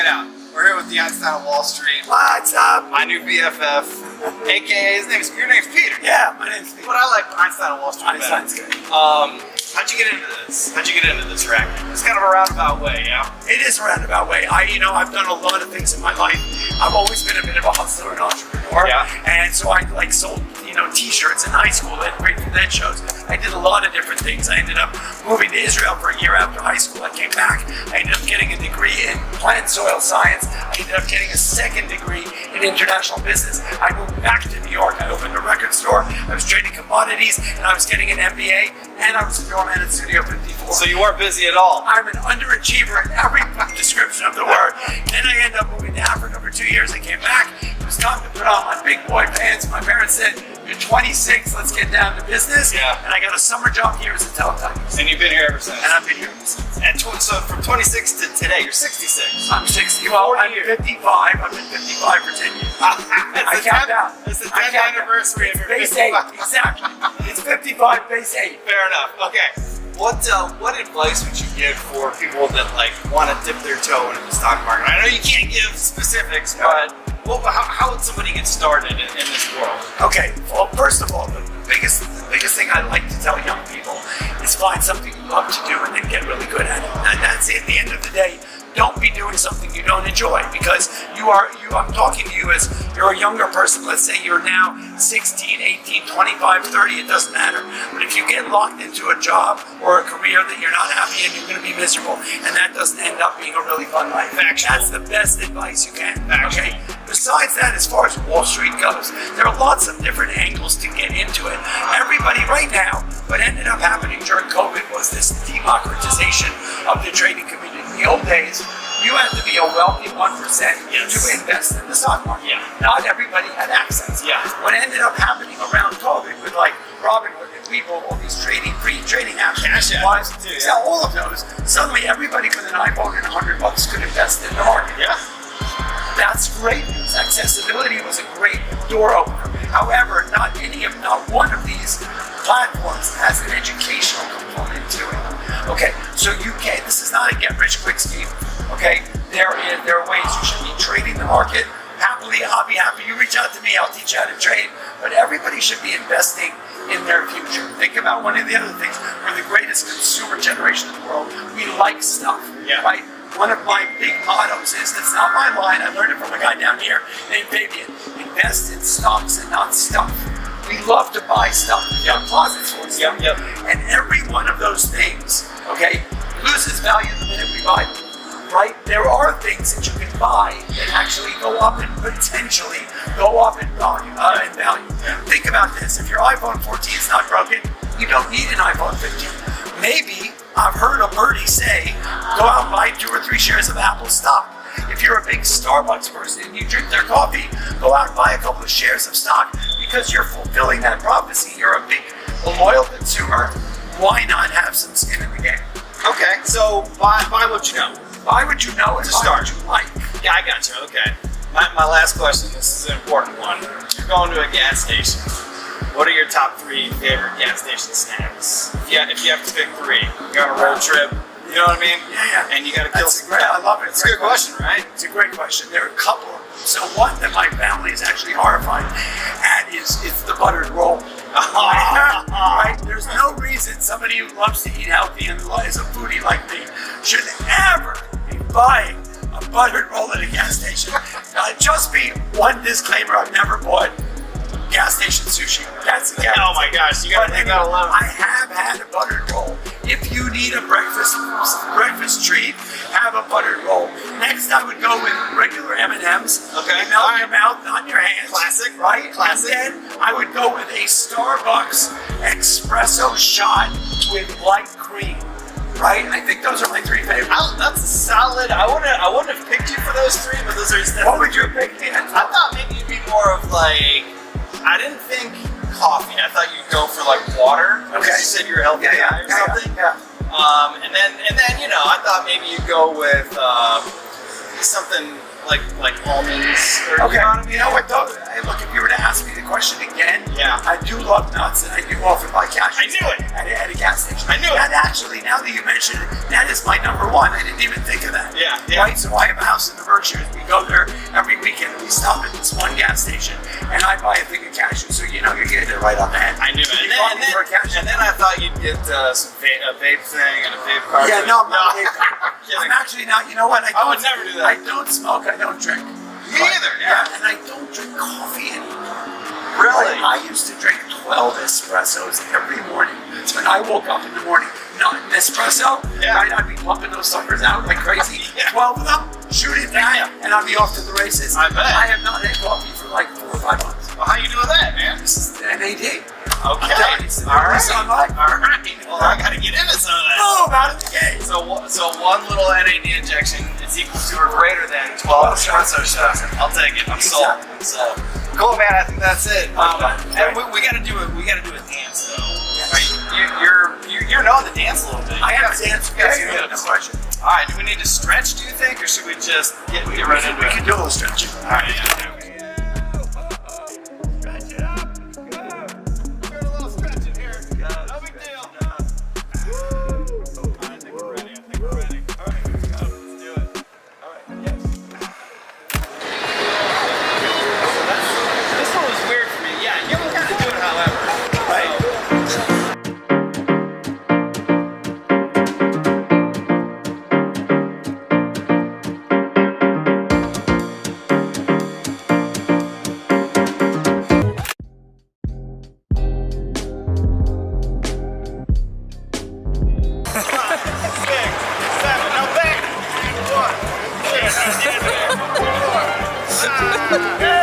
it out. We're here with the Einstein of Wall Street. What's up? My new BFF, aka your name's Peter. Yeah, my name's Peter. But I like Einstein of Wall Street Einstein's better. good. How'd you get into this? How'd you get into this racket? It's kind of a roundabout way, yeah? It is a roundabout way. I've done a lot of things in my life. I've always been a bit of a hustler and entrepreneur. Yeah. And so I sold, t-shirts in high school and great for that shows. I did a lot of different things. I ended up moving to Israel for a year after high school. I came back. I ended up getting a degree in plant soil science. I ended up getting a second degree in international business. I moved back to New York. I opened a record store. I was trading commodities and I was getting an MBA and I was a doorman at Studio 54. So you weren't busy at all? I'm an underachiever in every description of the word. Then I ended up moving to Africa for 2 years. I came back. It was time to put on my big boy pants. My parents said, "You're 26, let's get down to business." Yeah. And I got a summer job here as a teletypist. And you've been here ever since? And I've been here ever since. And so from 26 to today, you're 66. I'm 60. Well, I'm 55. I've been 55 for 10 years. I count down. It's the 10th anniversary of your base 55. 8. Exactly. It's 55 base 8. Fair enough. Okay. What advice would you give for people that want to dip their toe into the stock market? I know you can't give specifics, but how would somebody get started in this world? Okay. Well, first of all, the biggest thing I like to tell young people is find something you love to do and then get really good at it. And that's it. At the end of the day, don't be doing something you don't enjoy, because I'm talking to you as you're a younger person. Let's say you're now 16, 18, 25, 30, it doesn't matter. But if you get locked into a job or a career that you're not happy in, you're going to be miserable. And that doesn't end up being a really fun life. That's the best advice you can. Okay? Besides that, as far as Wall Street goes, there are lots of different angles to get into it. Everybody right now, what ended up happening during COVID was this democratization of the trading community. In the old days, you had to be a wealthy 1% to invest in the stock market. Yeah. Not everybody had access. Yeah. What ended up happening around COVID with Robinhood and Webull, all these free trading apps, all of those, suddenly everybody with an iPhone and $100 could invest in the market. Yeah. That's great news. Accessibility was a great door opener. However, not one of these platforms has an educational component to it. Okay, so this is not a get-rich-quick scheme. Okay, there are ways you should be trading the market happily. I'll be happy. You reach out to me, I'll teach you how to trade. But everybody should be investing in their future. Think about one of the other things. We're the greatest consumer generation in the world. We like stuff, right? One of my big mottos is, it's not my line, I learned it from a guy down here named Fabian: invest in stocks and not stuff. We love to buy stuff. We have closets full of stuff. Yep. And every one of those things, loses value the minute we buy them, right? There are things that you can buy that actually go up and potentially go up in value. Think about this. If your iPhone 14 is not broken, you don't need an iPhone 15. Maybe I've heard a birdie say, go out and buy 2 or 3 shares of Apple stock. If you're a big Starbucks person and you drink their coffee, go out and buy a couple of shares of stock, because you're fulfilling that prophecy. You're a loyal consumer. Why not have some skin in the game? Okay, so buy what you know. Buy what you know and To start. buy what you like. Yeah, I got you. Okay. My last question, this is an important one. You're going to a gas station. What are your top 3 favorite gas station snacks? If you have to pick 3, you're on a road trip, you know what I mean? Yeah. And you got to kill some time. I love it. It's a good question, right? It's a great question. There are a couple of them. So one that my family is actually horrified at is the buttered roll. Right? There's no reason somebody who loves to eat healthy and is a foodie like me should ever be buying a buttered roll at a gas station. Just be one disclaimer: I've never bought gas station sushi. That's a guarantee. Oh my gosh, you got to think that alone. I have had a buttered roll. If you need a breakfast treat, have a buttered roll. Next, I would go with regular M&Ms. Okay. They melt in your mouth, not in your hands. Classic. Right? Classic. And then I would go with a Starbucks espresso shot with light cream. Right? I think those are my 3 favorites. That's a solid. I wouldn't have picked you for those 3, but those are. What would you pick, Dan? I thought maybe you'd be more of I didn't think coffee. I thought you'd go for water. Okay. You said you're a healthy guy or something. Yeah. And then I thought maybe you'd go with something like almonds. Or, Okay, You know what I mean? you know what though? Hey, look, if you were to ask me the question again, Yeah. I do love nuts and I do often buy cashews. I knew it. At a gas station. I knew it. And actually, now that you mention it, that is my number one. I didn't even think of that. Yeah. Right? So I have a house in the Berkshires. We go there every weekend. We stop at this one gas station and I buy a thing of cashews. So you know you're getting it right on the head. I knew it. You caught me for a cashew. And then I thought you'd get some a vape thing and a vape card. Yeah, no, I'm not. Kidding. I'm actually not. You know what? I would never do that. I don't smoke. I don't drink. Me either. Yeah. And I don't drink coffee anymore. Really? I used to drink 12 espressos every morning. When I woke up in the morning, not an espresso, Yeah. right? I'd be pumping those suckers out like crazy. Yeah. 12 of them, shoot it down, and I'd be off to the races. I bet. I have not had coffee for like 4 or 5 months. Well, how you doing that, man? This is NAD. Okay. All right. All right. All right. Well, I gotta get into some of that. Oh, out of the gate. So one little NAD injection is equal to or greater than 12 espresso shots. I'll take it. I'm sold. I'm sold. Cool, man. I think that's it. And we gotta do it. We gotta do a dance though. You're knowing the dance a little bit. I have to answer. Yeah, No question. All right. Do we need to stretch? Do you think, or should we just get right into We it? can do a little stretching. All right. Yeah. Stretch it up. We're a little stretching here. No big deal. I think we're ready. All right, here we go. Let's do it. All right, yes. This one was weird for me. Yeah, you can kind of do it however. Right. Yeah.